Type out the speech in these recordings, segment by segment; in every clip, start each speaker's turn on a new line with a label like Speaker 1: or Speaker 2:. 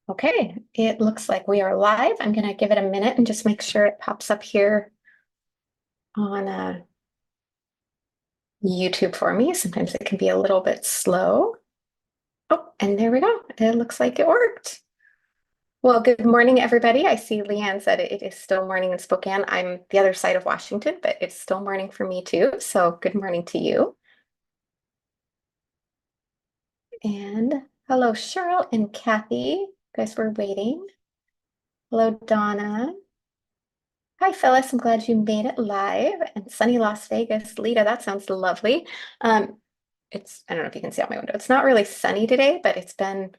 Speaker 1: Okay, it looks like we are live. I'm going to give it a minute and just make sure it pops up here on YouTube for me. Sometimes it can be a little bit slow. Oh, and there we go. It looks like it worked. Well, good morning, everybody. I see Leanne said it is still morning in Spokane. I'm the other side of Washington, but it's still morning for me too. So good morning to you. And hello, Cheryl and Kathy. You guys were waiting. Hello, Donna. Hi, Phyllis. I'm glad you made it live. And sunny Las Vegas. Lita, that sounds lovely. Um, I don't know if you can see out my window. It's not really sunny today, but it's been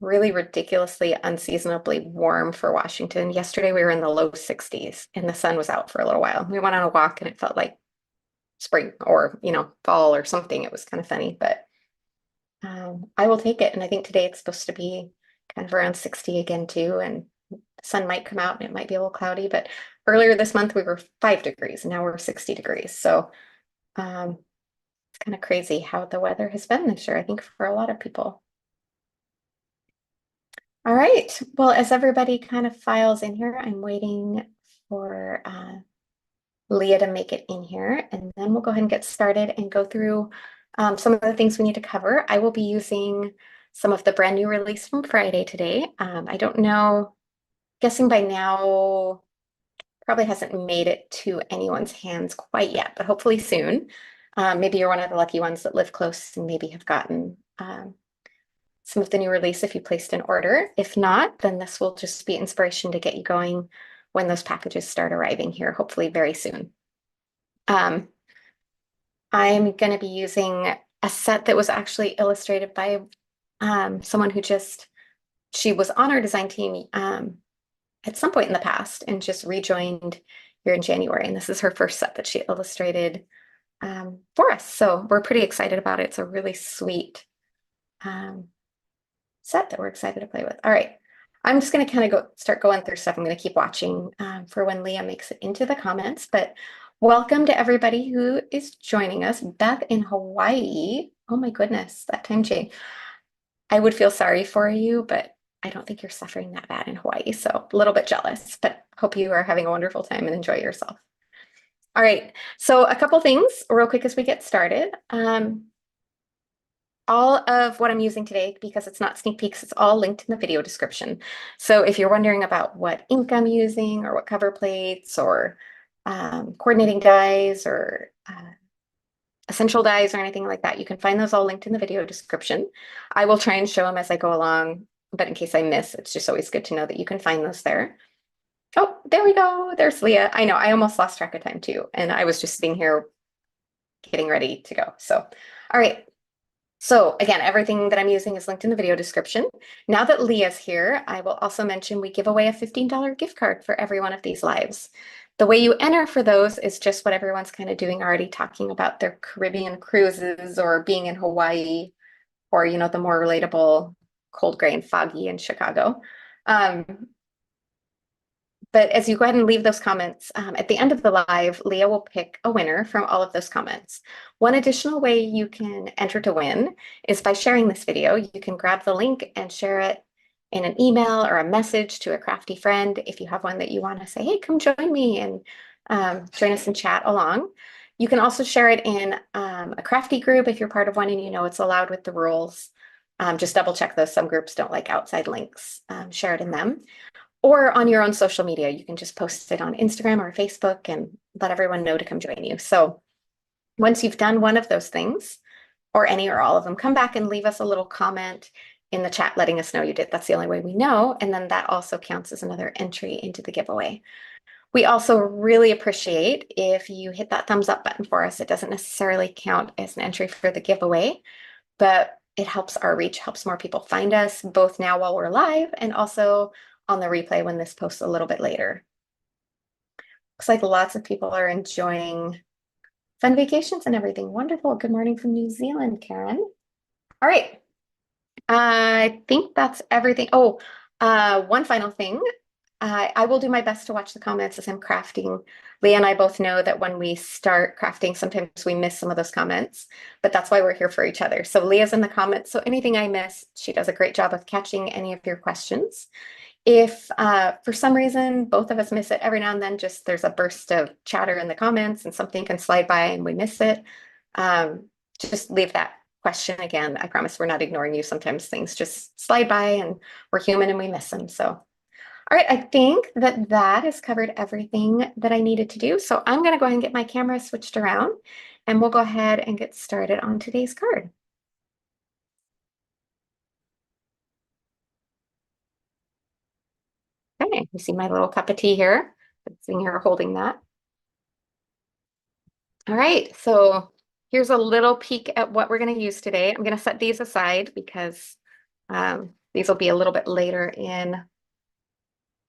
Speaker 1: really ridiculously unseasonably warm for Washington. Yesterday we were in the low 60s and the sun was out for a little while. We went on a walk and it felt like spring or, fall or something. It was kind of funny, but I will take it. And I think today it's supposed to be kind of around 60 again too. And the sun might come out and it might be a little cloudy, but earlier this month we were 5 degrees and now we're 60 degrees. So it's kind of crazy how the weather has been this year, I think, for a lot of people. All right. Well, as everybody kind of files in here, I'm waiting for Leah to make it in here, and then we'll go ahead and get started and go through some of the things we need to cover. I will be using some of the brand new release from Friday today. I don't know, guessing by now, probably hasn't made it to anyone's hands quite yet, but hopefully soon. Maybe you're one of the lucky ones that live close and maybe have gotten some of the new release if you placed an order. If not, then this will just be inspiration to get you going when those packages start arriving here, hopefully very soon. I'm going to be using a set that was actually illustrated by someone who she was on our design team at some point in the past and just rejoined here in January. And this is her first set that she illustrated for us. So we're pretty excited about it. It's a really sweet set that we're excited to play with. All right. I'm just going to kind of start going through stuff. I'm going to keep watching for when Leah makes it into the comments, but welcome to everybody who is joining us. Beth in Hawaii. Oh my goodness, that time change. I would feel sorry for you, but I don't think you're suffering that bad in Hawaii. So a little bit jealous, but hope you are having a wonderful time and enjoy yourself. All right. So a couple things real quick as we get started. All of what I'm using today, because it's not sneak peeks, it's all linked in the video description. So if you're wondering about what ink I'm using or what cover plates or coordinating dies or essential dies or anything like that, you can find those all linked in the video description. I will try and show them as I go along, but in case I miss, it's just always good to know that you can find those there. Oh, there we go. There's Leah. I know, I almost lost track of time too. And I was just sitting here getting ready to go. So, all right. So again, everything that I'm using is linked in the video description. Now that Leah's here, I will also mention we give away a $15 gift card for every one of these lives. The way you enter for those is just what everyone's kind of doing already, talking about their Caribbean cruises or being in Hawaii or, the more relatable cold, gray, and foggy in Chicago. But as you go ahead and leave those comments, at the end of the live, Leah will pick a winner from all of those comments. One additional way you can enter to win is by sharing this video. You can grab the link and share it in an email or a message to a crafty friend if you have one that you want to say, hey, come join me and join us and chat along. You can also share it in a crafty group if you're part of one and you know it's allowed with the rules. Just double check those. Some groups don't like outside links. Share it in them. Or on your own social media, you can just post it on Instagram or Facebook and let everyone know to come join you. So once you've done one of those things, or any or all of them, come back and leave us a little comment in the chat letting us know you did. That's the only way we know. And then that also counts as another entry into the giveaway. We also really appreciate if you hit that thumbs up button for us. It doesn't necessarily count as an entry for the giveaway, but it helps our reach, helps more people find us, both now while we're live and also on the replay when this posts a little bit later. Looks like lots of people are enjoying fun vacations and everything. Wonderful. Good morning from New Zealand, Karen. All right. I think that's everything. Oh, one final thing. I will do my best to watch the comments as I'm crafting. Leah and I both know that when we start crafting, sometimes we miss some of those comments, but that's why we're here for each other. So Leah's in the comments, so anything I miss, she does a great job of catching any of your questions. If for some reason both of us miss it every now and then, just there's a burst of chatter in the comments and something can slide by and we miss it, just leave that question again. I promise we're not ignoring you. Sometimes things just slide by and we're human and we miss them. So all right, I think that that has covered everything that I needed to do. So I'm going to go ahead and get my camera switched around and we'll go ahead and get started on today's card. Okay, you see my little cup of tea here. Sitting here holding that. All right, so here's a little peek at what we're going to use today. I'm going to set these aside because these will be a little bit later in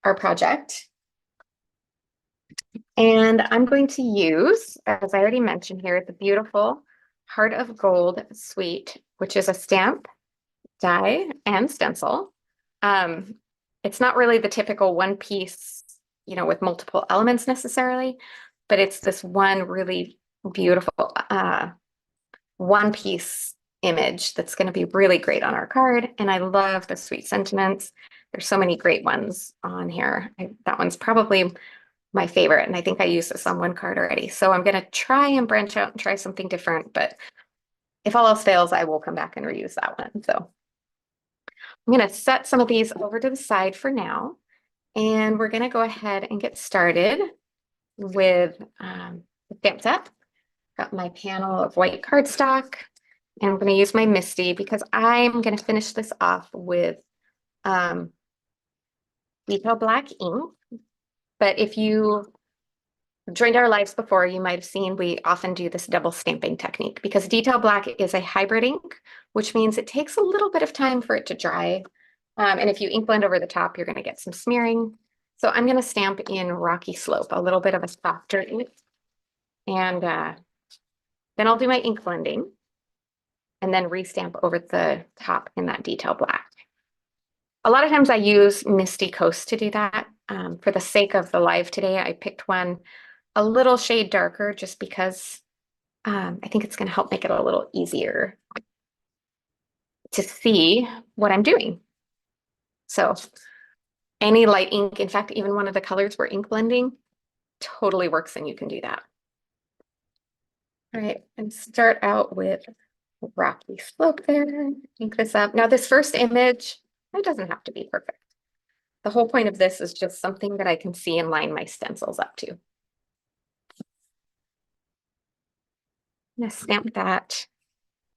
Speaker 1: our project. And I'm going to use, as I already mentioned here, the beautiful Heart of Gold Suite, which is a stamp, die, and stencil. It's not really the typical one piece, with multiple elements necessarily, but it's this one really beautiful one piece image that's going to be really great on our card. And I love the sweet sentiments. There's so many great ones on here. That one's probably my favorite, and I think I used this on one card already. So I'm going to try and branch out and try something different, but if all else fails, I will come back and reuse that one. So I'm going to set some of these over to the side for now, and we're going to go ahead and get started with the stamp set. Got my panel of white cardstock, and I'm going to use my Misty because I'm going to finish this off with detail black ink. But if you joined our lives before, you might have seen we often do this double stamping technique because detail black is a hybrid ink, which means it takes a little bit of time for it to dry. And if you ink blend over the top, you're going to get some smearing. So I'm going to stamp in Rocky Slope, a little bit of a softer ink. And then I'll do my ink blending and then restamp over the top in that detail black. A lot of times I use Misty Coast to do that. For the sake of the live today, I picked one a little shade darker just because I think it's going to help make it a little easier to see what I'm doing. So any light ink, in fact, even one of the colors we're ink blending totally works, and you can do that. All right, and start out with Rocky Slope there. Ink this up. Now this first image, it doesn't have to be perfect. The whole point of this is just something that I can see and line my stencils up to. I'm gonna stamp that.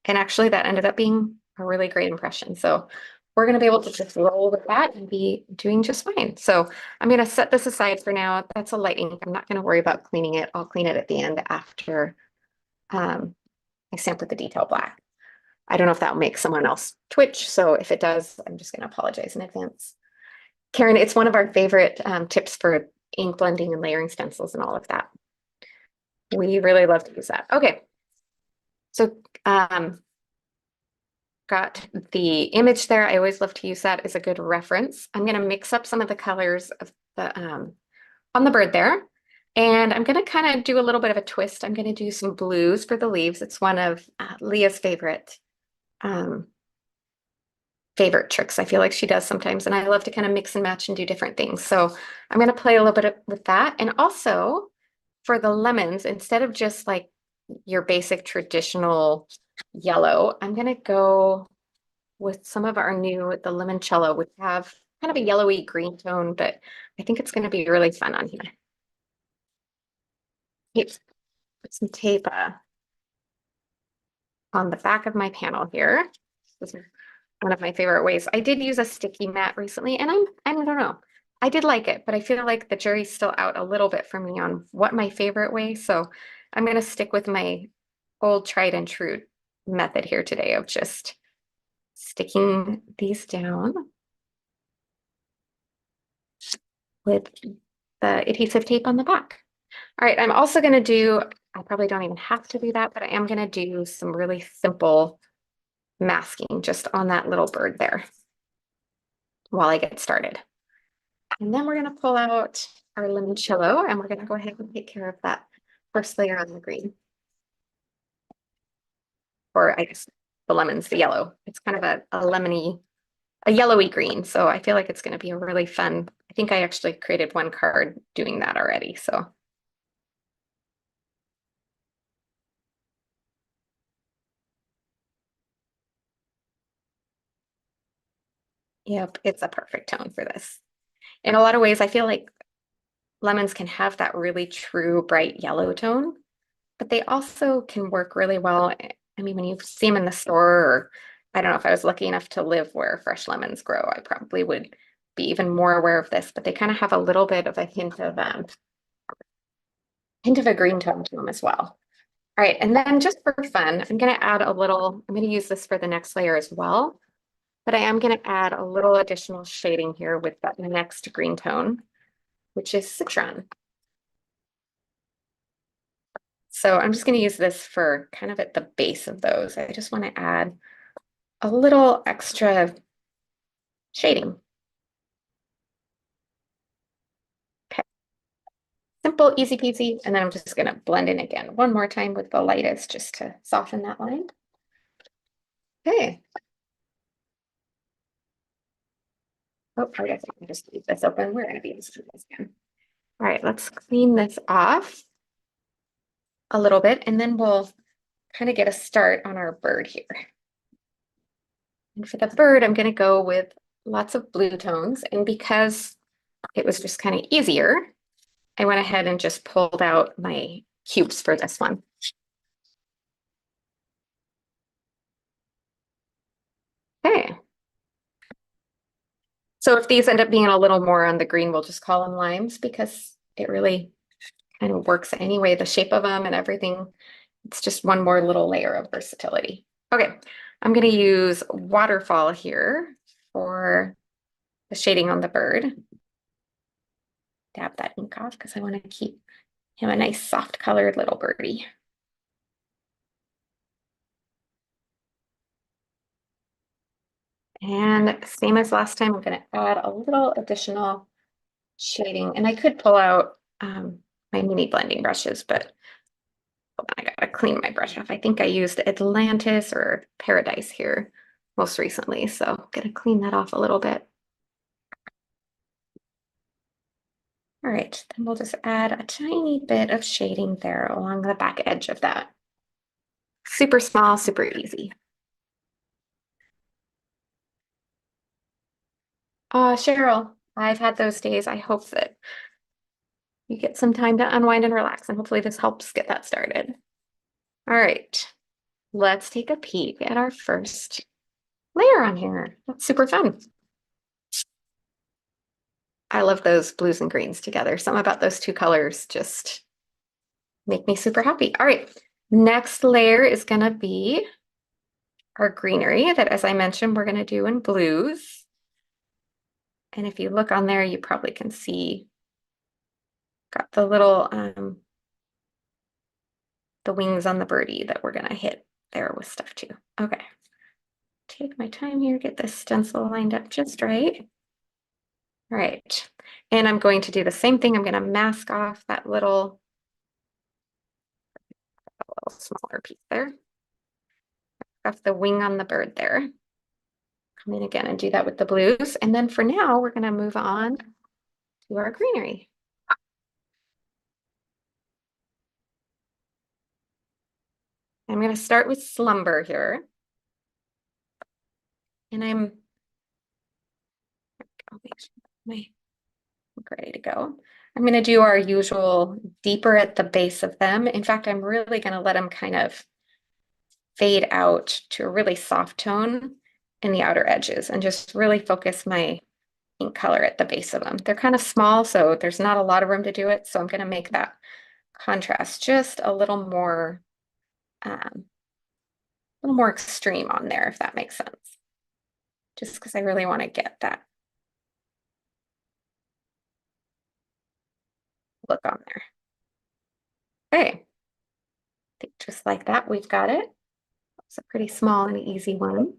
Speaker 1: And actually that ended up being a really great impression. So we're gonna be able to just roll with that and be doing just fine. So I'm gonna set this aside for now. That's a light ink. I'm not gonna worry about cleaning it. I'll clean it at the end after I stamp with the detail black. I don't know if that will make someone else twitch. So if it does, I'm just gonna apologize in advance. Karen, it's one of our favorite tips for ink blending and layering stencils and all of that. We really love to use that. Okay, so got the image there. I always love to use that as a good reference. I'm going to mix up some of the colors of the on the bird there, and I'm going to kind of do a little bit of a twist. I'm going to do some blues for the leaves. It's one of Leah's favorite tricks. I feel like she does sometimes, and I love to kind of mix and match and do different things. So I'm going to play a little bit with that. And also for the lemons, instead of just like your basic traditional yellow, I'm going to go with some of our new, the Limoncello, which have kind of a yellowy green tone, but I think it's going to be really fun on here. Put some tape on the back of my panel here. This is one of my favorite ways. I did use a sticky mat recently, and I don't know. I did like it, but I feel like the jury's still out a little bit for me on what my favorite way. So I'm going to stick with my old tried and true method here today of just sticking these down with the adhesive tape on the back. All right, I'm also going to do, I probably don't even have to do that, but I am going to do some really simple masking just on that little bird there while I get started. And then we're going to pull out our limoncello and we're going to go ahead and take care of that first layer on the green. Or I guess the lemon's the yellow. It's kind of a lemony, a yellowy green. So I feel like it's going to be a really fun. I think I actually created one card doing that already. So yep, it's a perfect tone for this. In a lot of ways, I feel like lemons can have that really true bright yellow tone, but they also can work really well. I mean, when you see them in the store, or I don't know if I was lucky enough to live where fresh lemons grow, I probably would be even more aware of this, but they kind of have a little bit of a hint of a green tone to them as well. All right, and then just for fun, I'm going to add a little, I'm going to use this for the next layer as well, but I am going to add a little additional shading here with that next green tone, which is Citron. So I'm just going to use this for kind of at the base of those. I just want to add a little extra shading. Okay. Simple, easy peasy. And then I'm just going to blend in again one more time with the lightest just to soften that line. Okay. Oh, I guess I can just leave this open. We're going to be using this again. All right, let's clean this off a little bit, and then we'll kind of get a start on our bird here. And for the bird, I'm going to go with lots of blue tones. And because it was just kind of easier, I went ahead and just pulled out my cubes for this one. Okay. So if these end up being a little more on the green, we'll just call them limes because it really kind of works anyway, the shape of them and everything. It's just one more little layer of versatility. Okay, I'm going to use Waterfall here for the shading on the bird. Dab that ink off because I want to keep him a nice soft colored little birdie. And same as last time, I'm going to add a little additional shading. And I could pull out my mini blending brushes, but hold on, I gotta clean my brush off. I think I used Atlantis or Paradise here most recently, so I'm gonna clean that off a little bit. All right, then we'll just add a tiny bit of shading there along the back edge of that. Super small, super easy. Cheryl, I've had those days. I hope that you get some time to unwind and relax, and hopefully this helps get that started. All right, let's take a peek at our first layer on here. That's super fun. I love those blues and greens together. Something about those two colors just make me super happy. All right, next layer is gonna be our greenery that, as I mentioned, we're gonna do in blues. And if you look on there, you probably can see, got the little, the wings on the birdie that we're gonna hit there with stuff too. Okay, take my time here, get this stencil lined up just right. All right, and I'm going to do the same thing. I'm gonna mask off that little smaller piece there. Off the wing on the bird there. Come in again and do that with the blues. And then for now, we're going to move on to our greenery. I'm going to start with Slumber here. And I'm ready to go. I'm going to do our usual deeper at the base of them. In fact, I'm really going to let them kind of fade out to a really soft tone in the outer edges and just really focus my ink color at the base of them. They're kind of small, so there's not a lot of room to do it. So I'm going to make that contrast just a little more extreme on there, if that makes sense. Just because I really want to get that look on there. Okay, I think just like that, we've got it. It's a pretty small and easy one.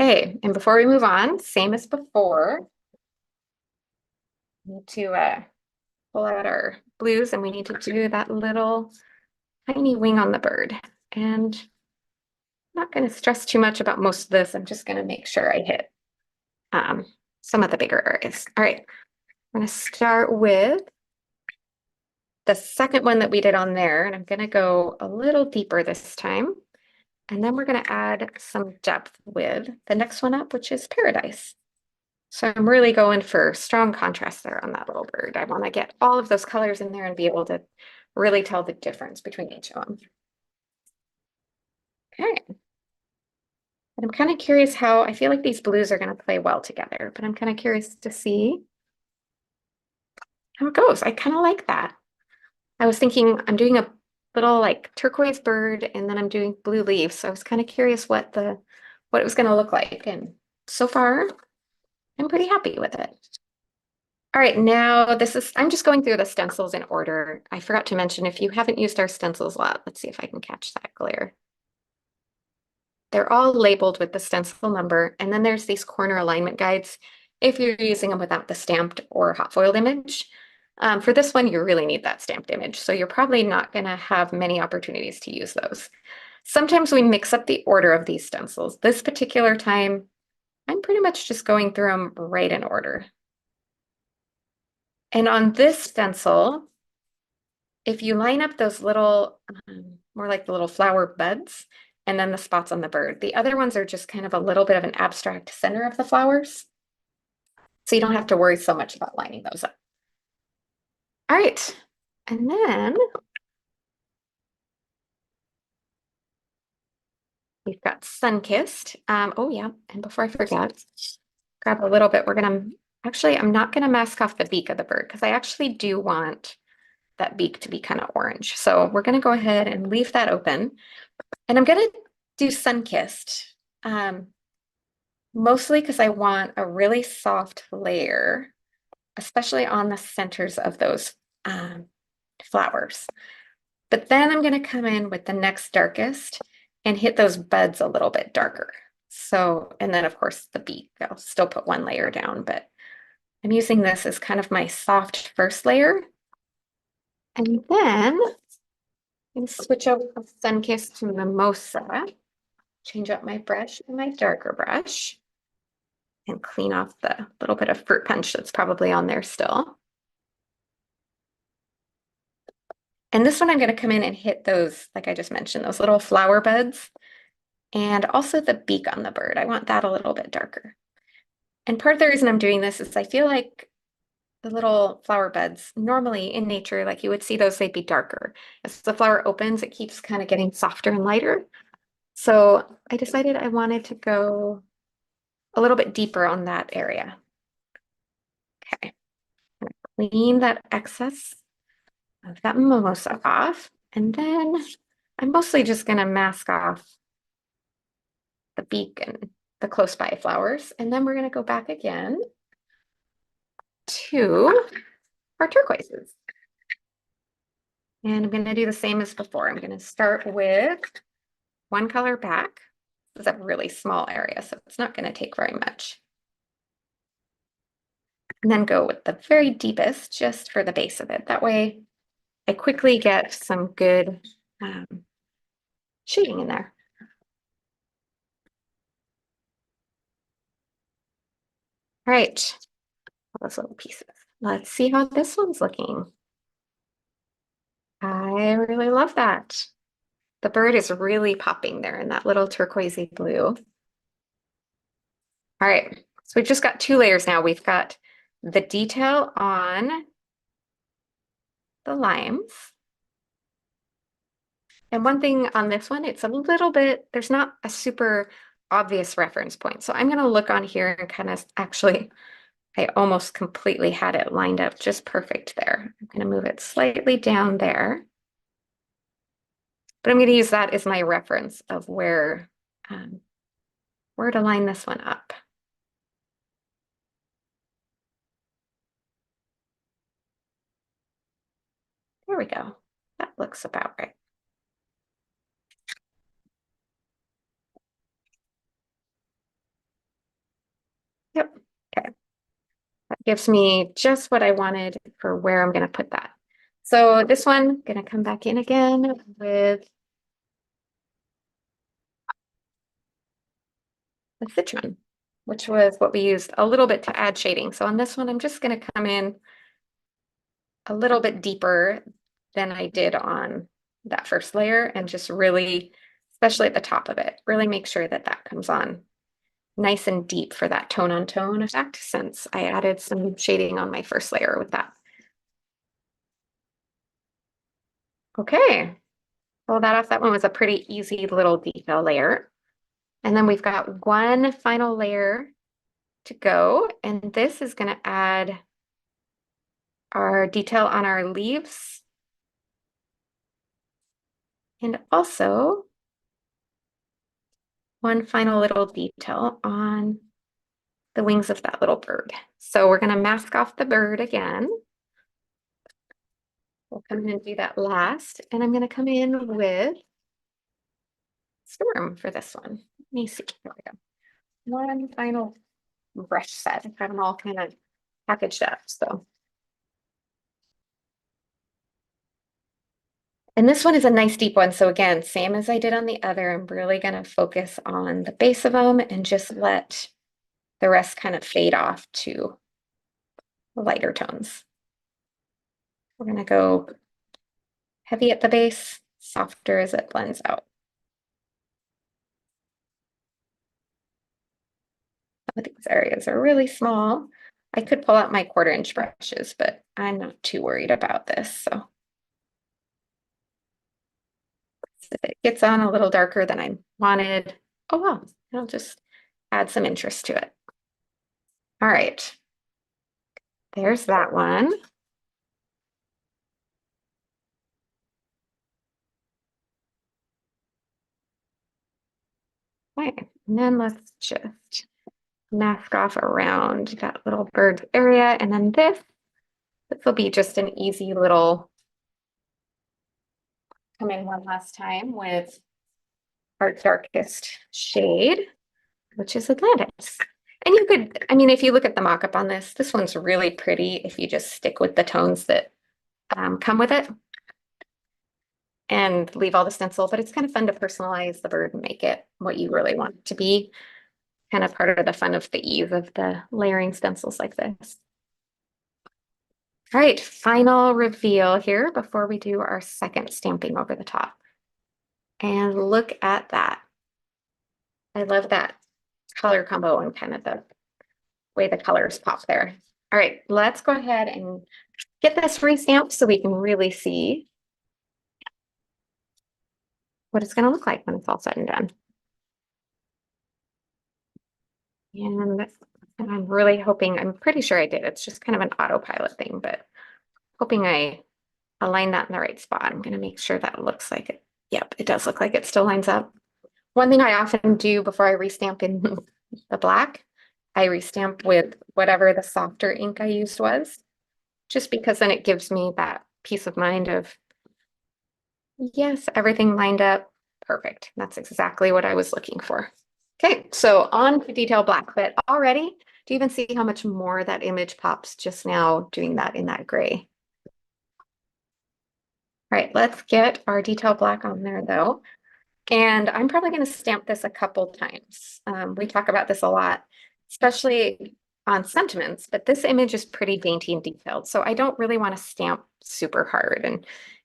Speaker 1: Okay, and before we move on, same as before, we need to pull out our blues and we need to do that little tiny wing on the bird. And I'm not going to stress too much about most of this. I'm just going to make sure I hit some of the bigger areas. All right, I'm going to start with the second one that we did on there, and I'm going to go a little deeper this time. And then we're going to add some depth with the next one up, which is Paradise. So I'm really going for strong contrast there on that little bird. I want to get all of those colors in there and be able to really tell the difference between each of them. Okay. And I'm kind of curious how, I feel like these blues are going to play well together, but I'm kind of curious to see how it goes. I kind of like that. I was thinking I'm doing a little like turquoise bird and then I'm doing blue leaves. So I was kind of curious what it was going to look like. And so far, I'm pretty happy with it. All right, now I'm just going through the stencils in order. I forgot to mention, if you haven't used our stencils a lot, let's see if I can catch that glare. They're all labeled with the stencil number, and then there's these corner alignment guides if you're using them without the stamped or hot foiled image. For this one, you really need that stamped image, so you're probably not going to have many opportunities to use those. Sometimes we mix up the order of these stencils. This particular time, I'm pretty much just going through them right in order. And on this stencil, if you line up those little, more like the little flower buds, and then the spots on the bird, the other ones are just kind of a little bit of an abstract center of the flowers. So you don't have to worry so much about lining those up. All right, and then we've got Sunkissed. Oh yeah, and before I forget, grab a little bit. I'm not gonna mask off the beak of the bird because I actually do want that beak to be kind of orange. So we're gonna go ahead and leave that open. And I'm gonna do Sunkissed, mostly because I want a really soft layer, especially on the centers of those flowers. But then I'm gonna come in with the next darkest and hit those buds a little bit darker. So, and then of course the beak, I'll still put one layer down, but I'm using this as kind of my soft first layer. And then I'm gonna switch over from Sunkissed to Mimosa, change up my brush and my darker brush, and clean off the little bit of fruit punch that's probably on there still. And this one I'm going to come in and hit those, like I just mentioned, those little flower buds and also the beak on the bird. I want that a little bit darker. And part of the reason I'm doing this is I feel like the little flower buds, normally in nature, like you would see those, they'd be darker. As the flower opens, it keeps kind of getting softer and lighter. So I decided I wanted to go a little bit deeper on that area. Okay, I'm gonna clean that excess of that mimosa off, and then I'm mostly just gonna mask off the beak and the close by flowers, and then we're gonna go back again to our turquoises. And I'm gonna do the same as before. I'm gonna start with one color back. This is a really small area, so it's not gonna take very much. And then go with the very deepest just for the base of it. That way I quickly get some good shading in there. All right, all those little pieces. Let's see how this one's looking. I really love that. The bird is really popping there in that little turquoisey blue. All right, so we've just got two layers now. We've got the detail on the limes. And one thing on this one, it's a little bit, there's not a super obvious reference point. So I'm gonna look on here and kind of actually, I almost completely had it lined up just perfect there. I'm gonna move it slightly down there. But I'm gonna use that as my reference of where to line this one up. There we go. That looks about right. Yep. Okay. That gives me just what I wanted for where I'm going to put that. So this one, going to come back in again with the Citron, which was what we used a little bit to add shading. So on this one, I'm just going to come in a little bit deeper than I did on that first layer and just really, especially at the top of it, really make sure that that comes on nice and deep for that tone on tone effect, since I added some shading on my first layer with that. Okay, pull that off. That one was a pretty easy little detail layer. And then we've got one final layer to go, and this is going to add our detail on our leaves. And also one final little detail on the wings of that little bird. So we're going to mask off the bird again. We'll come in and do that last. And I'm going to come in with Storm for this one. Let me see. Here we go. One final brush set. I've got them all kind of packaged up. So. And this one is a nice deep one. So again, same as I did on the other, I'm really going to focus on the base of them and just let the rest kind of fade off to lighter tones. We're going to go heavy at the base, softer as it blends out. Some of these areas are really small. I could pull out my 1/4-inch brushes, but I'm not too worried about this. So if it gets on a little darker than I wanted, oh well, I'll just add some interest to it. All right, there's that one. Okay, and then let's just mask off around that little bird's area. And then this will be just an easy little come in one last time with our darkest shade, which is Atlantis. And you could, I mean, if you look at the mock-up on this, this one's really pretty if you just stick with the tones that come with it and leave all the stencil, but it's kind of fun to personalize the bird and make it what you really want it to be. Kind of part of the fun of the ease of the layering stencils like this. All right, final reveal here before we do our second stamping over the top. And look at that. I love that color combo and kind of the way the colors pop there. All right, let's go ahead and get this re-stamped so we can really see what it's going to look like when it's all said and done. And I'm really hoping, I'm pretty sure I did. It's just kind of an autopilot thing, but hoping I align that in the right spot. I'm going to make sure that looks like it. Yep, it does look like it still lines up. One thing I often do before I restamp in the black, I restamp with whatever the softer ink I used was, just because then it gives me that peace of mind of, yes, everything lined up perfect. That's exactly what I was looking for. Okay, so on to detail black, but already, do you even see how much more that image pops just now doing that in that gray? All right, let's get our detail black on there though. And I'm probably going to stamp this a couple times. We talk about this a lot, especially on sentiments, but this image is pretty dainty and detailed. So I don't really want to stamp super hard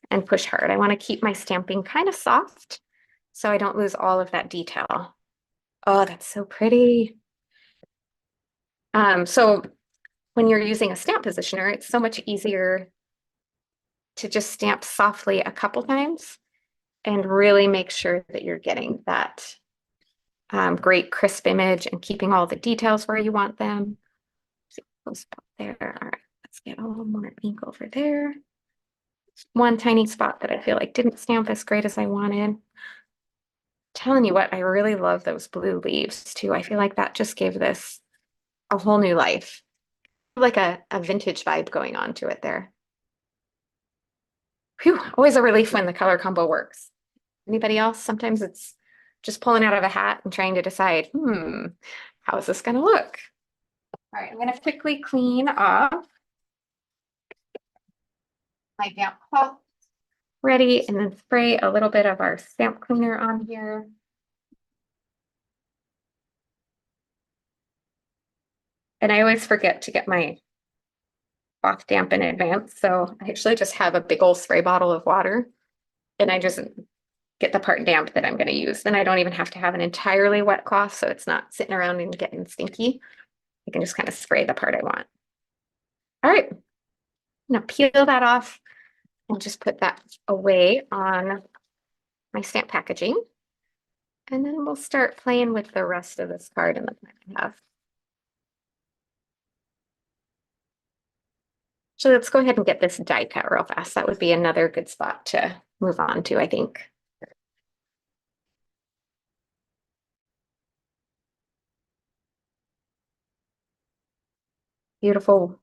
Speaker 1: and push hard. I want to keep my stamping kind of soft so I don't lose all of that detail. Oh, that's so pretty. So when you're using a stamp positioner, it's so much easier to just stamp softly a couple times and really make sure that you're getting that great crisp image and keeping all the details where you want them. Spot there. All right, let's get a little more ink over there. One tiny spot that I feel like didn't stamp as great as I wanted. Telling you what, I really love those blue leaves too. I feel like that just gave this a whole new life. Like a vintage vibe going on to it there. Whew, always a relief when the color combo works. Anybody else? Sometimes it's just pulling out of a hat and trying to decide, how is this going to look? All right, I'm going to quickly clean off my damp cloth ready and then spray a little bit of our stamp cleaner on here. And I always forget to get my cloth damp in advance. So I actually just have a big old spray bottle of water and I just get the part damp that I'm going to use. Then I don't even have to have an entirely wet cloth, so it's not sitting around and getting stinky. I can just kind of spray the part I want. All right, now peel that off and just put that away on my stamp packaging. And then we'll start playing with the rest of this card in the plan I have. So let's go ahead and get this die cut real fast. That would be another good spot to move on to, I think. Beautiful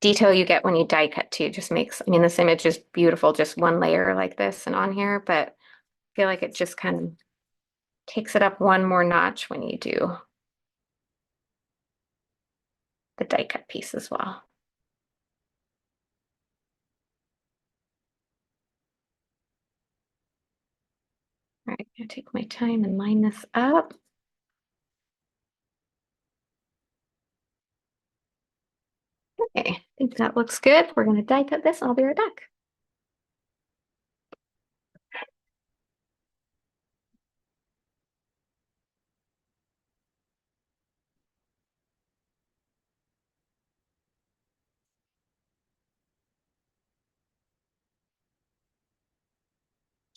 Speaker 1: detail you get when you die cut too. Just makes, I mean, this image is beautiful, just one layer like this and on here, but I feel like it just kind of takes it up one more notch when you do the die cut piece as well. All right, I'm gonna take my time and line this up. Okay, I think that looks good. We're gonna die cut this and I'll be right back.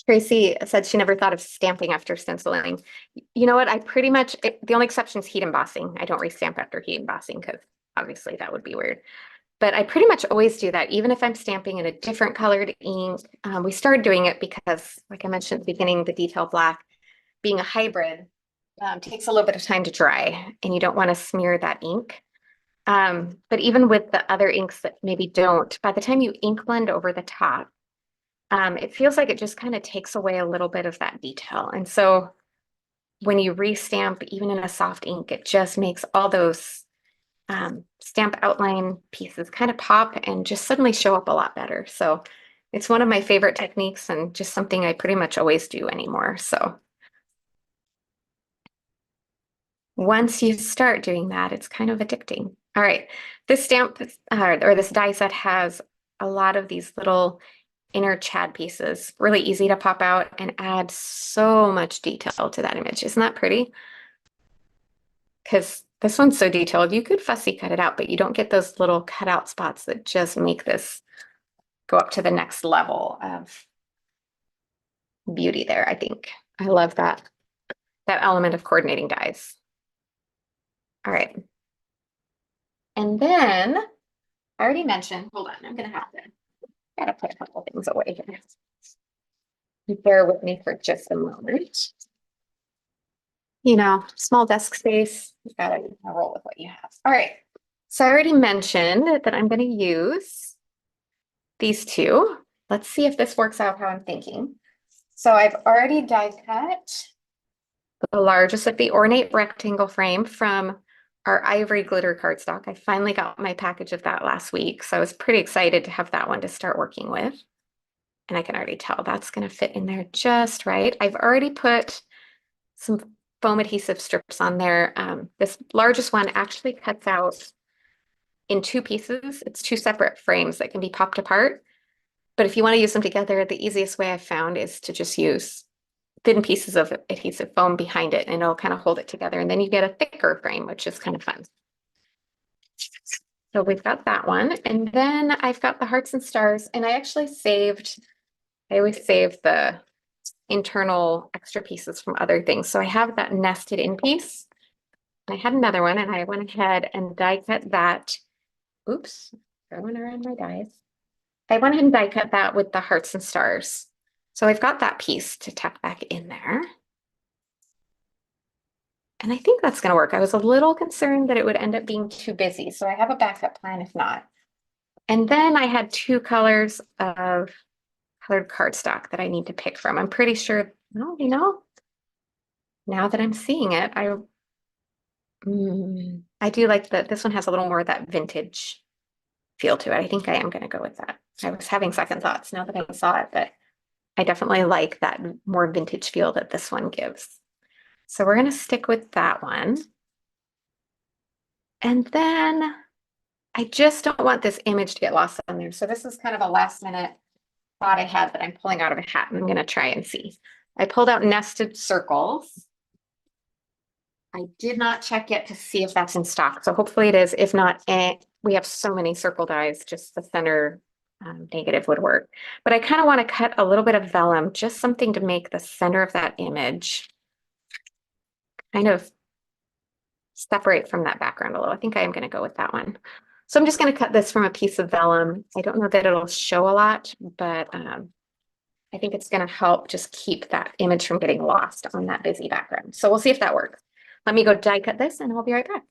Speaker 1: Tracy said she never thought of stamping after stenciling. You know what? I pretty much, the only exception is heat embossing. I don't restamp after heat embossing because obviously that would be weird. But I pretty much always do that, even if I'm stamping in a different colored ink. We started doing it because, like I mentioned at the beginning, the detail black, being a hybrid, takes a little bit of time to dry, and you don't want to smear that ink. But even with the other inks that maybe don't, by the time you ink blend over the top, it feels like it just kind of takes away a little bit of that detail. And so when you restamp, even in a soft ink, it just makes all those stamp outline pieces kind of pop and just suddenly show up a lot better. So it's one of my favorite techniques and just something I pretty much always do anymore. So once you start doing that, it's kind of addicting. All right, this stamp or this die set has a lot of these little inner Chad pieces, really easy to pop out and add so much detail to that image. Isn't that pretty? Because this one's so detailed, you could fussy cut it out, but you don't get those little cutout spots that just make this go up to the next level of beauty there, I think. I love that element of coordinating dies. All right. And then I already mentioned, hold on, I'm gonna have to, gotta put a couple things away here. Bear with me for just a moment. You know, small desk space, you gotta roll with what you have. All right. So I already mentioned that I'm gonna use these two. Let's see if this works out how I'm thinking. So I've already die cut the largest of the ornate rectangle frame from our Ivory glitter cardstock. I finally got my package of that last week, so I was pretty excited to have that one to start working with. And I can already tell that's going to fit in there just right. I've already put some foam adhesive strips on there. This largest one actually cuts out in two pieces. It's two separate frames that can be popped apart. But if you want to use them together, the easiest way I've found is to just use thin pieces of adhesive foam behind it and it'll kind of hold it together. And then you get a thicker frame, which is kind of fun. So we've got that one. And then I've got the hearts and stars. And I actually I always save the internal extra pieces from other things. So I have that nested in piece. I had another one and I went ahead and die cut that. Oops, throwing around my dies. I went ahead and die cut that with the hearts and stars. So I've got that piece to tuck back in there. And I think that's going to work. I was a little concerned that it would end up being too busy. So I have a backup plan if not. And then I had two colors of colored cardstock that I need to pick from. I'm pretty sure, well, you know, now that I'm seeing it, I I do like that this one has a little more of that vintage feel to it. I think I am going to go with that. I was having second thoughts now that I saw it, but I definitely like that more vintage feel that this one gives. So we're going to stick with that one. And then I just don't want this image to get lost on there. So this is kind of a last minute thought I had that I'm pulling out of a hat and I'm going to try and see. I pulled out nested circles. I did not check yet to see if that's in stock. So hopefully it is. If not, we have so many circle dies, just the center negative would work. But I kind of want to cut a little bit of vellum, just something to make the center of that image kind of separate from that background a little. I think I am going to go with that one. So I'm just going to cut this from a piece of vellum. I don't know that it'll show a lot, but I think it's going to help just keep that image from getting lost on that busy background. So we'll see if that works. Let me go die cut this and I'll be right back.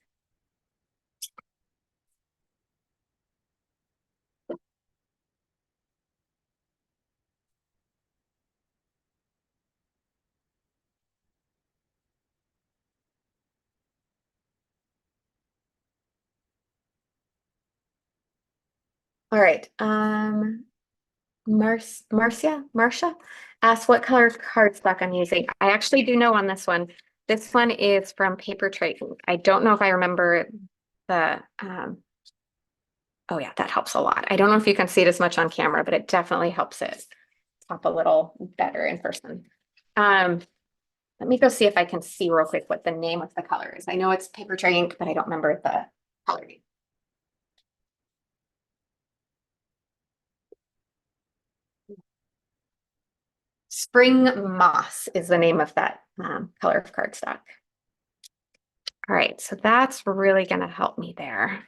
Speaker 1: All right. Marcia asked what color cardstock I'm using. I actually do know on this one. This one is from Paper Trade. I don't know if I remember the, oh yeah, that helps a lot. I don't know if you can see it as much on camera, but it definitely helps it pop a little better in person. Let me go see if I can see real quick what the name of the color is. I know it's Paper Tray ink, but I don't remember the color name. Spring Moss is the name of that color of cardstock. All right, so that's really going to help me there.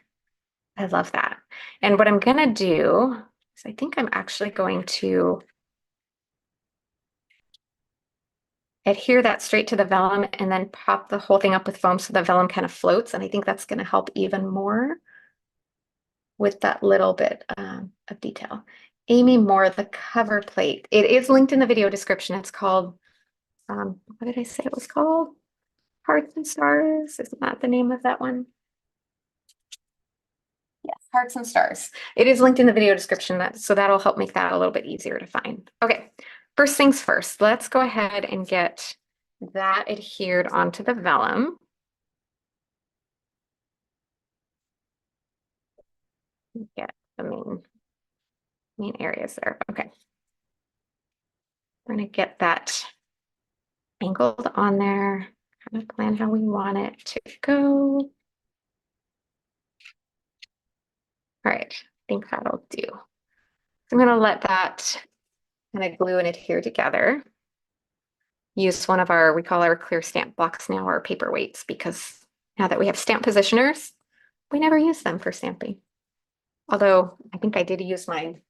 Speaker 1: I love that. And what I'm going to do is I think I'm actually going to adhere that straight to the vellum and then pop the whole thing up with foam so the vellum kind of floats. And I think that's going to help even more with that little bit of detail. Amy Moore, the cover plate. It is linked in the video description. It's called, what did I say it was called? Hearts and Stars. Isn't that the name of that one? Yes, Hearts and Stars. It is linked in the video description, so that'll help make that a little bit easier to find. Okay, first things first, let's go ahead and get that adhered onto the vellum. Get the main areas there. Okay. We're gonna get that angled on there, kind of plan how we want it to go. All right, I think that'll do. So I'm gonna let that kind of glue and adhere together. Use one of our, we call our clear stamp blocks now, our paperweights, because now that we have stamp positioners, we never use them for stamping. Although I think I did use mine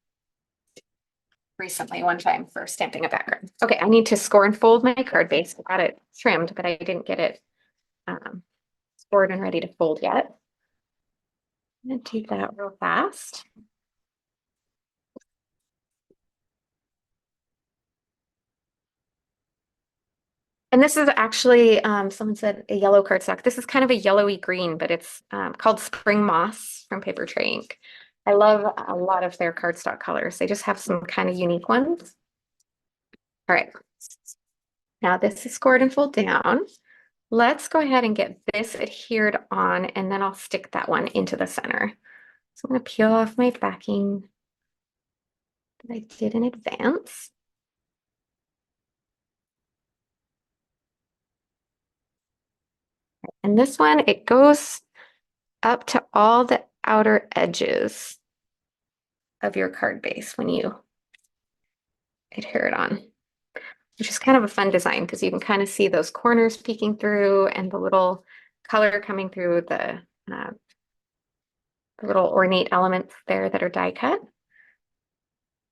Speaker 1: recently one time for stamping a background. Okay, I need to score and fold my card base. I got it trimmed, but I didn't get it scored and ready to fold yet. I'm gonna do that real fast. And this is actually, someone said a yellow cardstock. This is kind of a yellowy green, but it's called Spring Moss from Paper Tray Ink. I love a lot of their cardstock colors. They just have some kind of unique ones. All right. Now this is scored and fold down. Let's go ahead and get this adhered on, and then I'll stick that one into the center. So I'm going to peel off my backing that I did in advance. And this one, it goes up to all the outer edges of your card base when you adhere it on, which is kind of a fun design because you can kind of see those corners peeking through and the little color coming through the little ornate elements there that are die cut.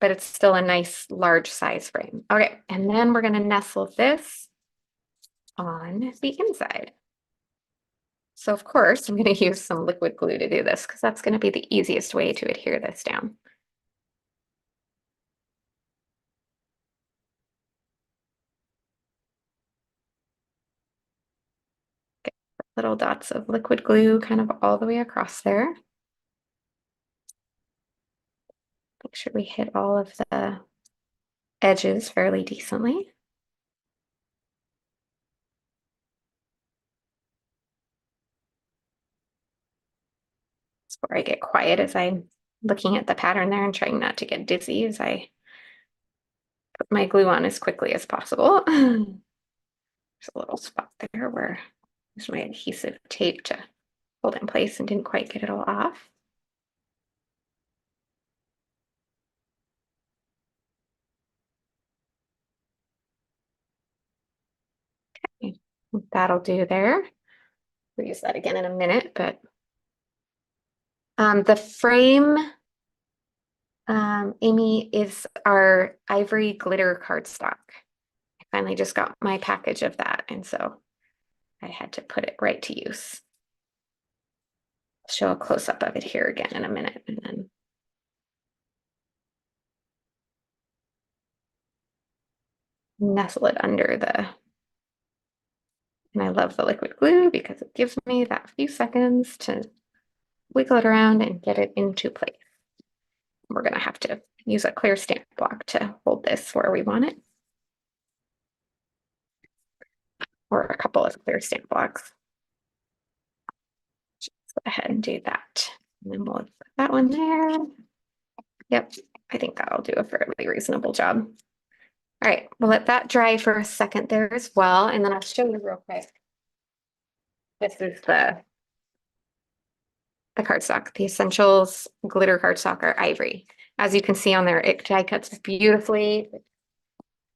Speaker 1: But it's still a nice large size frame. Okay, and then we're going to nestle this on the inside. So of course, I'm going to use some liquid glue to do this because that's going to be the easiest way to adhere this down. Okay. little dots of liquid glue kind of all the way across there. Make sure we hit all of the edges fairly decently. Before I get quiet as I'm looking at the pattern there and trying not to get dizzy as I put my glue on as quickly as possible. There's a little spot there where there's my adhesive tape to hold in place and didn't quite get it all off. Okay, that'll do there. We'll use that again in a minute, but the frame, Amy, is our Ivory glitter cardstock. I finally just got my package of that, and so I had to put it right to use. I'll show a close-up of it here again in a minute, and then nestle it under the, and I love the liquid glue because it gives me that few seconds to wiggle it around and get it into place. We're gonna have to use a clear stamp block to hold this where we want it. Or a couple of clear stamp blocks. Just go ahead and do that. And then we'll put that one there. Yep, I think that'll do a fairly reasonable job. All right, we'll let that dry for a second there as well. And then I'll show you real quick. This is the cardstock, the Essentials glitter cardstock or Ivory. As you can see on there, it die cuts beautifully.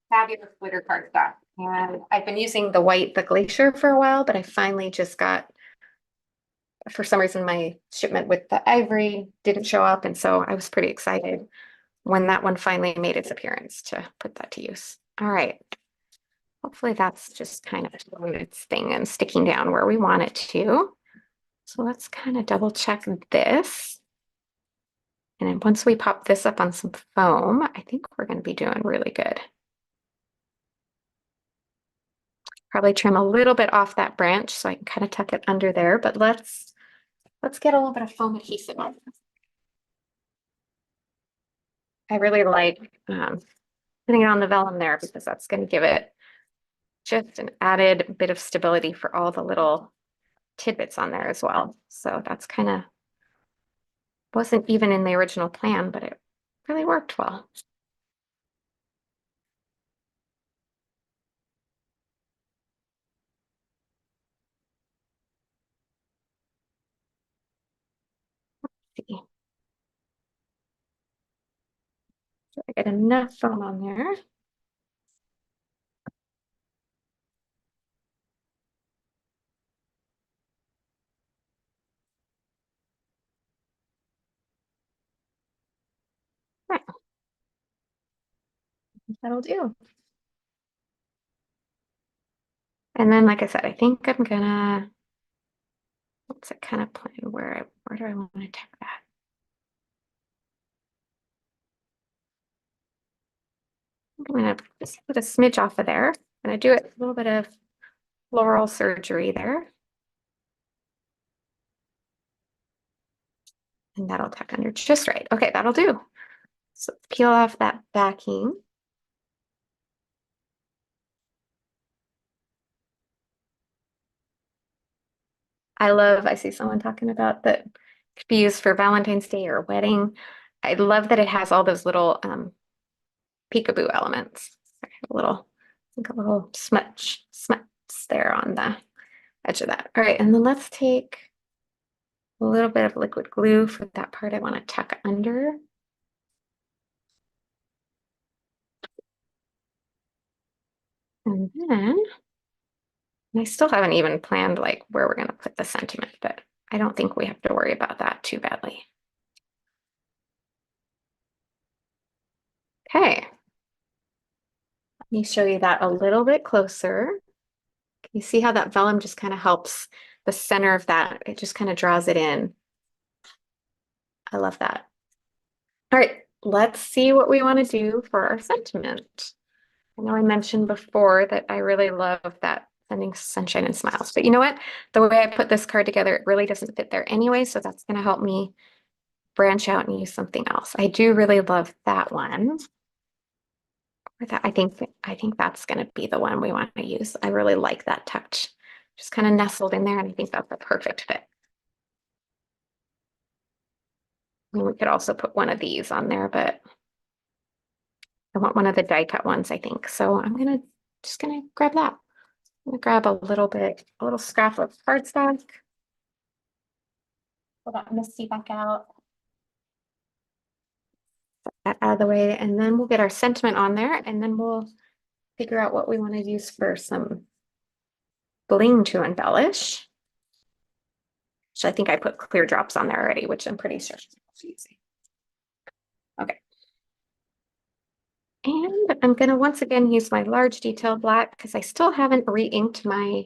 Speaker 1: Fabulous glitter cardstock. And I've been using the white, the Glacier for a while, but I finally just got, for some reason, my shipment with the Ivory didn't show up. And so I was pretty excited when that one finally made its appearance to put that to use. All right. Hopefully that's just kind of doing its thing and sticking down where we want it to. So let's kind of double check this. And then once we pop this up on some foam, I think we're going to be doing really good. Probably trim a little bit off that branch so I can kind of tuck it under there, but let's get a little bit of foam adhesive on. I really like putting it on the vellum there because that's going to give it just an added bit of stability for all the little tidbits on there as well. So that's kind of wasn't even in the original plan, but it really worked well. Let's see. So I get enough foam on there. Right. That'll do. And then, like I said, I think I'm gonna, what's it kind of plan where do I want to tack that? I'm gonna just put a smidge off of there. And I do it a little bit of floral surgery there. And that'll tuck under just right. Okay, that'll do. So peel off that backing. I see someone talking about that could be used for Valentine's Day or wedding. I love that it has all those little peekaboo elements. A little, I think a little smuts there on the edge of that. All right, and then let's take a little bit of liquid glue for that part I want to tuck under. And then I still haven't even planned like where we're going to put the sentiment, but I don't think we have to worry about that too badly. Okay. Let me show you that a little bit closer. Can you see how that vellum just kind of helps the center of that? It just kind of draws it in. I love that. All right, let's see what we want to do for our sentiment. I know I mentioned before that I really love that sending sunshine and smiles. But you know what? The way I put this card together, it really doesn't fit there anyway, so that's going to help me branch out and use something else. I do really love that one. Or that I think that's going to be the one we want to use. I really like that touch. Just kind of nestled in there, and I think that's a perfect fit. I mean, we could also put one of these on there, but I want one of the die cut ones, I think. So I'm just gonna grab that. I'm gonna grab a little scrap of cardstock. Pull that misty back out. Put that out of the way, and then we'll get our sentiment on there, and then we'll figure out what we want to use for some bling to embellish. So I think I put clear drops on there already, which I'm pretty sure is easy. Okay. And I'm going to once again use my large detail black because I still haven't re-inked my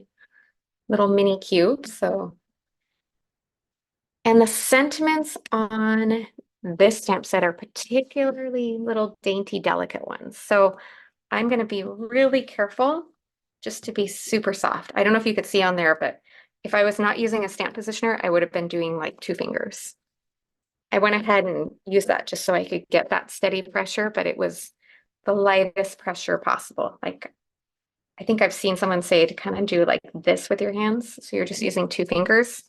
Speaker 1: little mini cube. So, and the sentiments on this stamp set are particularly little dainty, delicate ones. So I'm going to be really careful just to be super soft. I don't know if you could see on there, but if I was not using a stamp positioner, I would have been doing like 2 fingers. I went ahead and used that just so I could get that steady pressure, but it was the lightest pressure possible. Like, I think I've seen someone say to kind of do like this with your hands. So you're just using 2 fingers.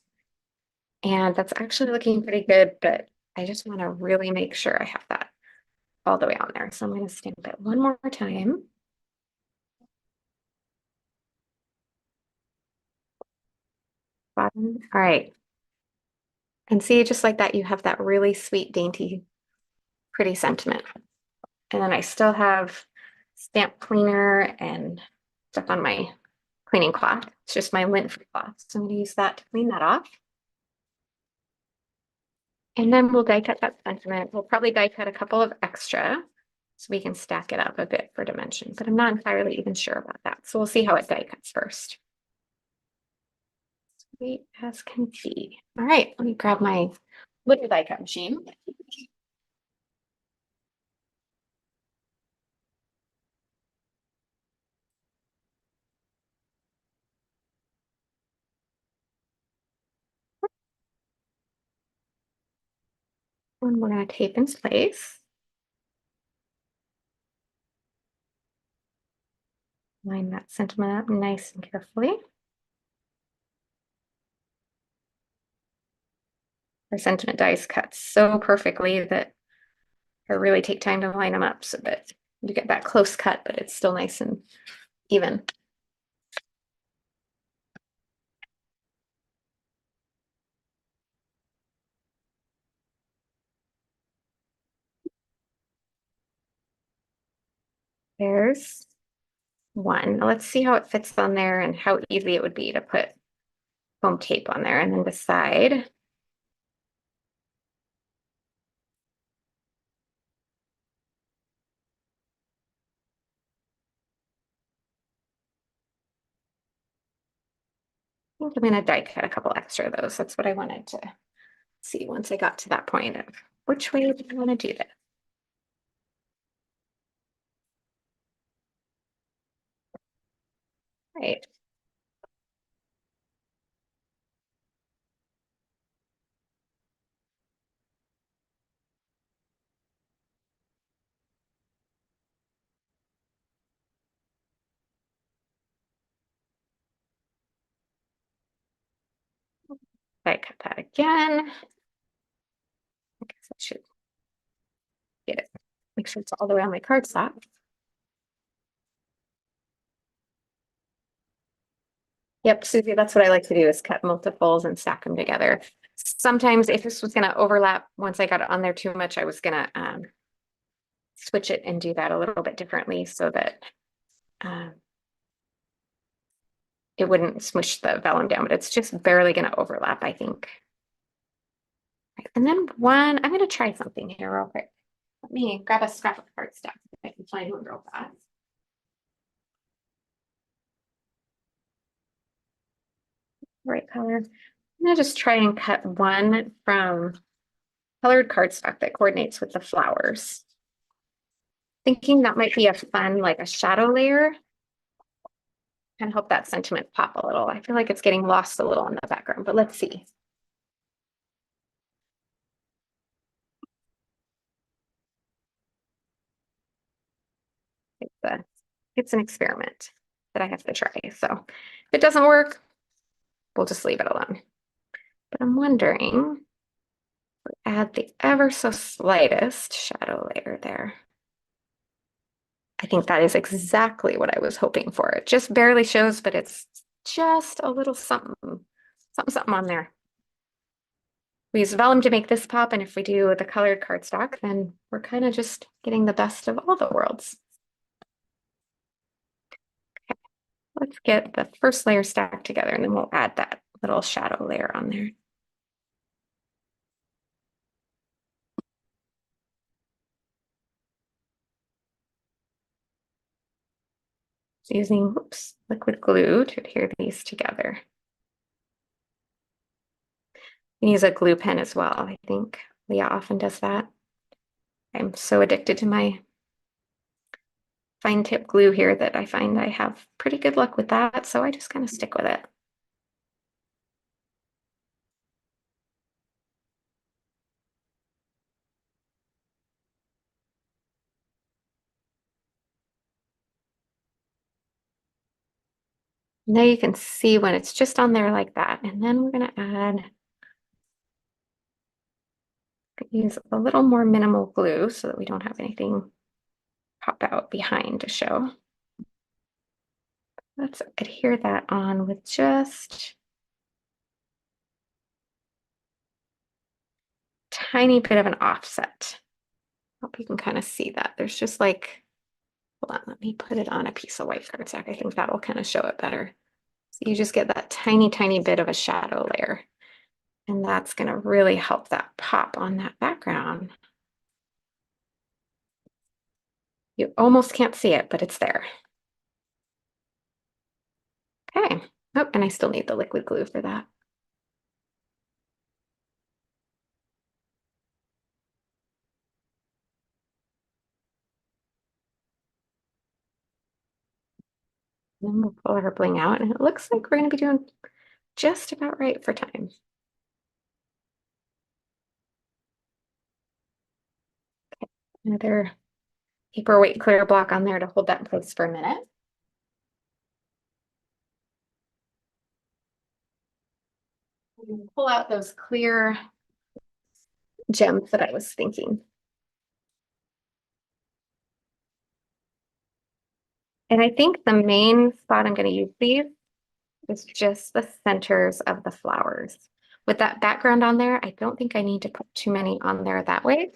Speaker 1: And that's actually looking pretty good, but I just want to really make sure I have that all the way on there. So I'm going to stamp it one more time. Bottom. All right. And see, just like that, you have that really sweet, dainty, pretty sentiment. And then I still have stamp cleaner and stuff on my cleaning cloth. It's just my lint-free cloth. So I'm going to use that to clean that off. And then we'll die cut that sentiment. We'll probably die cut a couple of extra so we can stack it up a bit for dimension, but I'm not entirely even sure about that. So we'll see how it die cuts first. Sweet as can be. All right, let me grab my little die cut machine. And we're going to tape in place. Line that sentiment up nice and carefully. Our sentiment dies cut so perfectly that I really take time to line them up so that you get that close cut, but it's still nice and even. There's one. Now let's see how it fits on there and how easy it would be to put foam tape on there, and then decide. I think I'm going to die cut a couple extra of those. That's what I wanted to see once I got to that point of which way do I want to do this. Right. Die cut that again. I guess I should get it. Make sure it's all the way on my cardstock. Yep, Susie, that's what I like to do is cut multiples and stack them together. Sometimes if this was going to overlap, once I got it on there too much, I was going to switch it and do that a little bit differently so that it wouldn't smush the vellum down, but it's just barely going to overlap, I think. Right, and then I'm going to try something here real quick. Let me grab a scrap of cardstock if I can find one real fast. Right color. I'm gonna just try and cut one from colored cardstock that coordinates with the flowers. Thinking that might be a fun, like a shadow layer. kind of help that sentiment pop a little. I feel like it's getting lost a little in the background, but let's see. It's an experiment that I have to try. So if it doesn't work, we'll just leave it alone. But I'm wondering, add the ever so slightest shadow layer there. I think that is exactly what I was hoping for. It just barely shows, but it's just a little something, something on there. We use vellum to make this pop, and if we do the colored cardstock, then we're kind of just getting the best of all the worlds. Okay, let's get the first layer stacked together, and then we'll add that little shadow layer on there. So using, liquid glue to adhere these together. You can use a glue pen as well. I think Leah often does that. I'm so addicted to my fine tip glue here that I find I have pretty good luck with that, so I just kind of stick with it. Now you can see when it's just on there like that, and then we're going to use a little more minimal glue so that we don't have anything pop out behind to show. Let's adhere that on with just a tiny bit of an offset. Hope you can kind of see that. There's just like, hold on, let me put it on a piece of white cardstock. I think that'll kind of show it better. So you just get that tiny, tiny bit of a shadow layer. And that's going to really help that pop on that background. You almost can't see it, but it's there. Okay. Oh, and I still need the liquid glue for that. Then we'll pull her bling out, and it looks like we're going to be doing just about right for time. Okay. Another paperweight clear block on there to hold that in place for a minute. Pull out those clear gems that I was thinking. And I think the main spot I'm going to use these is just the centers of the flowers. With that background on there, I don't think I need to put too many on there that way.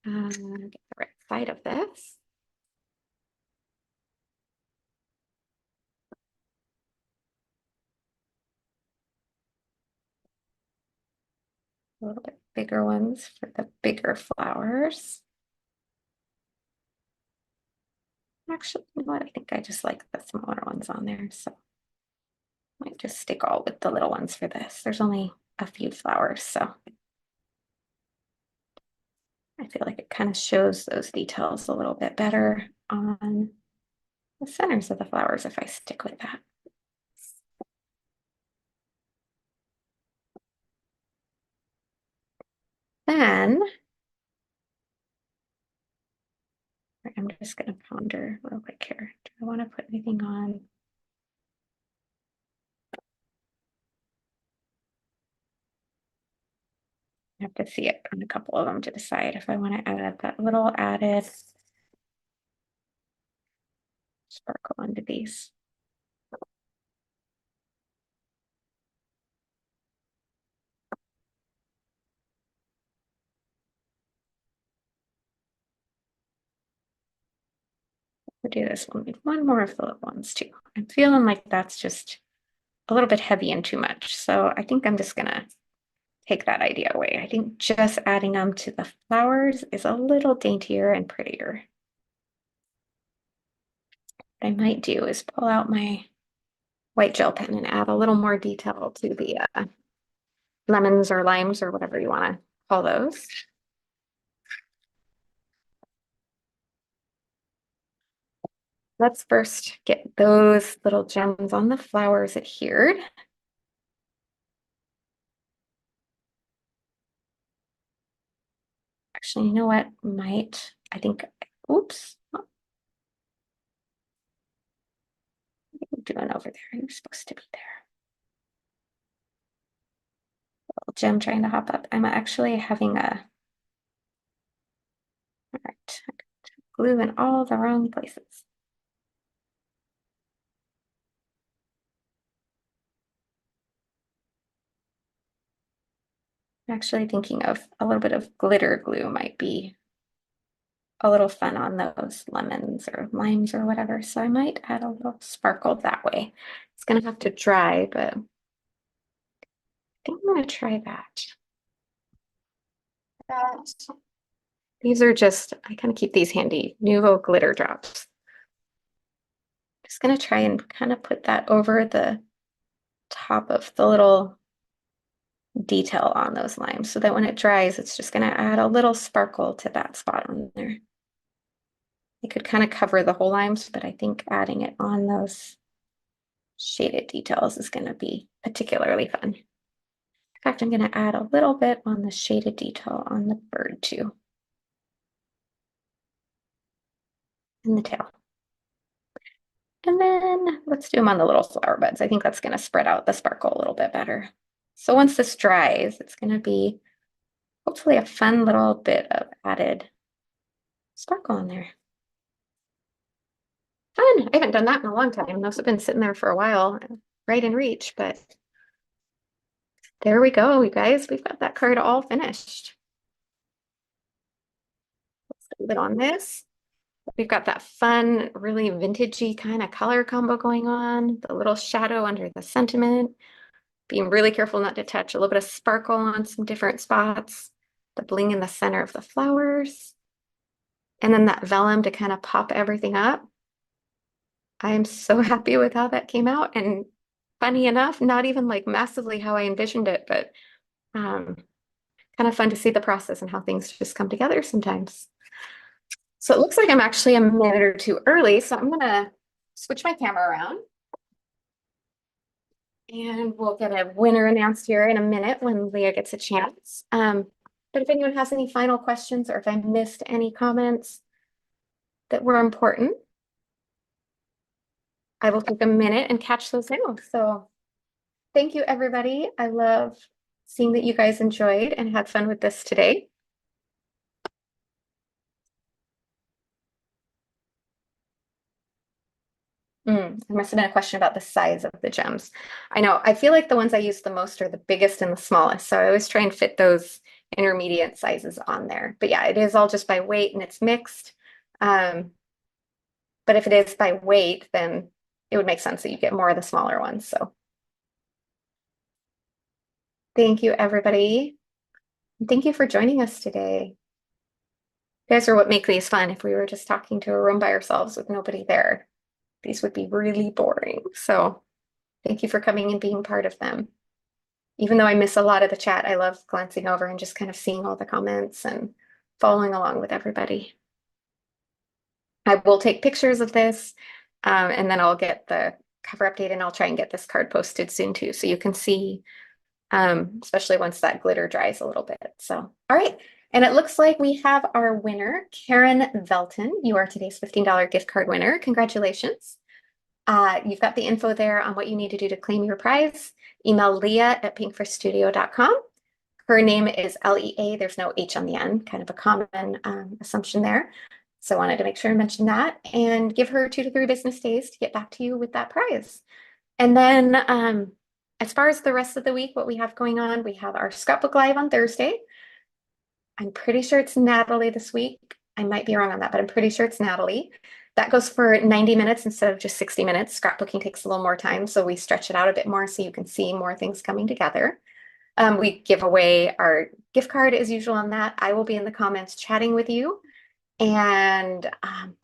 Speaker 1: Get the right side of this. A little bit bigger ones for the bigger flowers. Actually, you know what? I think I just like the smaller ones on there, so I might just stick all with the little ones for this. There's only a few flowers, so I feel like it kind of shows those details a little bit better on the centers of the flowers if I stick with that. Then I'm just going to ponder real quick here. Do I want to put anything on? I have to see it on a couple of them to decide if I want to add that little added sparkle onto these. We'll do this one with one more of the little ones too. I'm feeling like that's just a little bit heavy and too much. So I think I'm just gonna take that idea away. I think just adding them to the flowers is a little daintier and prettier. What I might do is pull out my white gel pen and add a little more detail to the lemons or limes or whatever you want to call those. let's first get those little gems on the flowers adhered. Actually, you know what? I think, oops. What are you doing over there? You're supposed to be there. Little gem trying to hop up. I'm actually having all right, glue in all the wrong places. I'm actually thinking of a little bit of glitter glue might be a little fun on those lemons or limes or whatever. So I might add a little sparkle that way. It's gonna have to dry, but I think I'm gonna try that. These are just, I kind of keep these handy, Nuvo glitter drops. Just gonna try and kind of put that over the top of the little detail on those limes so that when it dries, it's just gonna add a little sparkle to that spot on there. You could kind of cover the whole limes, but I think adding it on those shaded details is gonna be particularly fun. In fact, I'm gonna add a little bit on the shaded detail on the bird too. And the tail. And then let's do them on the little flower buds. I think that's gonna spread out the sparkle a little bit better. So once this dries, it's gonna be hopefully a fun little bit of added sparkle in there. Fun. I haven't done that in a long time. Those have been sitting there for a while, right in reach, but there we go, you guys. We've got that card all finished. Let's leave it on this. We've got that fun, really vintagey kind of color combo going on. The little shadow under the sentiment. Being really careful not to touch. A little bit of sparkle on some different spots. The bling in the center of the flowers. And then that vellum to kind of pop everything up. I am so happy with how that came out. And funny enough, not even like massively how I envisioned it, but kind of fun to see the process and how things just come together sometimes. So it looks like I'm actually a minute or two early, so I'm gonna switch my camera around. And we'll get a winner announced here in a minute when Leah gets a chance. But if anyone has any final questions or if I missed any comments that were important, I will take a minute and catch those now. So thank you, everybody. I love seeing that you guys enjoyed and had fun with this today. There must have been a question about the size of the gems. I know, I feel like the ones I use the most are the biggest and the smallest. So I always try and fit those intermediate sizes on there. But yeah, it is all just by weight and it's mixed. But if it is by weight, then it would make sense that you get more of the smaller ones. So thank you, everybody. Thank you for joining us today. You guys are what make these fun. If we were just talking to a room by ourselves with nobody there, these would be really boring. So thank you for coming and being part of them. Even though I miss a lot of the chat, I love glancing over and just kind of seeing all the comments and following along with everybody. I will take pictures of this and then I'll get the cover update and I'll try and get this card posted soon too. So you can see, especially once that glitter dries a little bit. So, all right. And it looks like we have our winner, Karen Velton. You are today's $15 gift card winner. Congratulations. You've got the info there on what you need to do to claim your prize. Email leah@pinkfreshstudio.com. Her name is Lea. There's no H on the end, kind of a common assumption there. So I wanted to make sure I mentioned that and give her 2 to 3 business days to get back to you with that prize. And then as far as the rest of the week, what we have going on, we have our scrapbook live on Thursday. I'm pretty sure it's Natalie this week. I might be wrong on that, but I'm pretty sure it's Natalie. That goes for 90 minutes instead of just 60 minutes. Scrapbooking takes a little more time, so we stretch it out a bit more so you can see more things coming together. We give away our gift card as usual on that. I will be in the comments chatting with you, and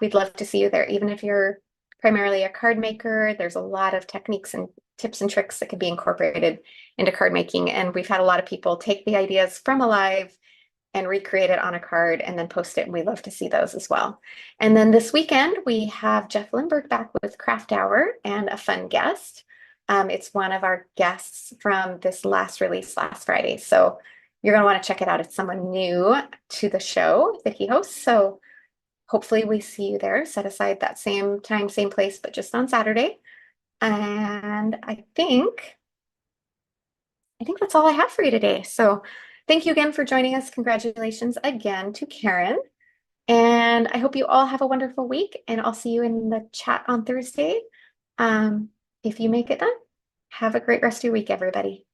Speaker 1: we'd love to see you there. Even if you're primarily a card maker, there's a lot of techniques and tips and tricks that can be incorporated into card making, and we've had a lot of people take the ideas from a live and recreate it on a card and then post it. And we love to see those as well. And then this weekend, we have Jeff Lindbergh back with Craft Hour and a fun guest. It's one of our guests from this last release last Friday. So you're going to want to check it out. It's someone new to the show that he hosts. So hopefully we see you there. Set aside that same time, same place, but just on Saturday. And I think that's all I have for you today. So thank you again for joining us. Congratulations again to Karen. And I hope you all have a wonderful week, and I'll see you in the chat on Thursday. If you make it done, have a great rest of your week, everybody.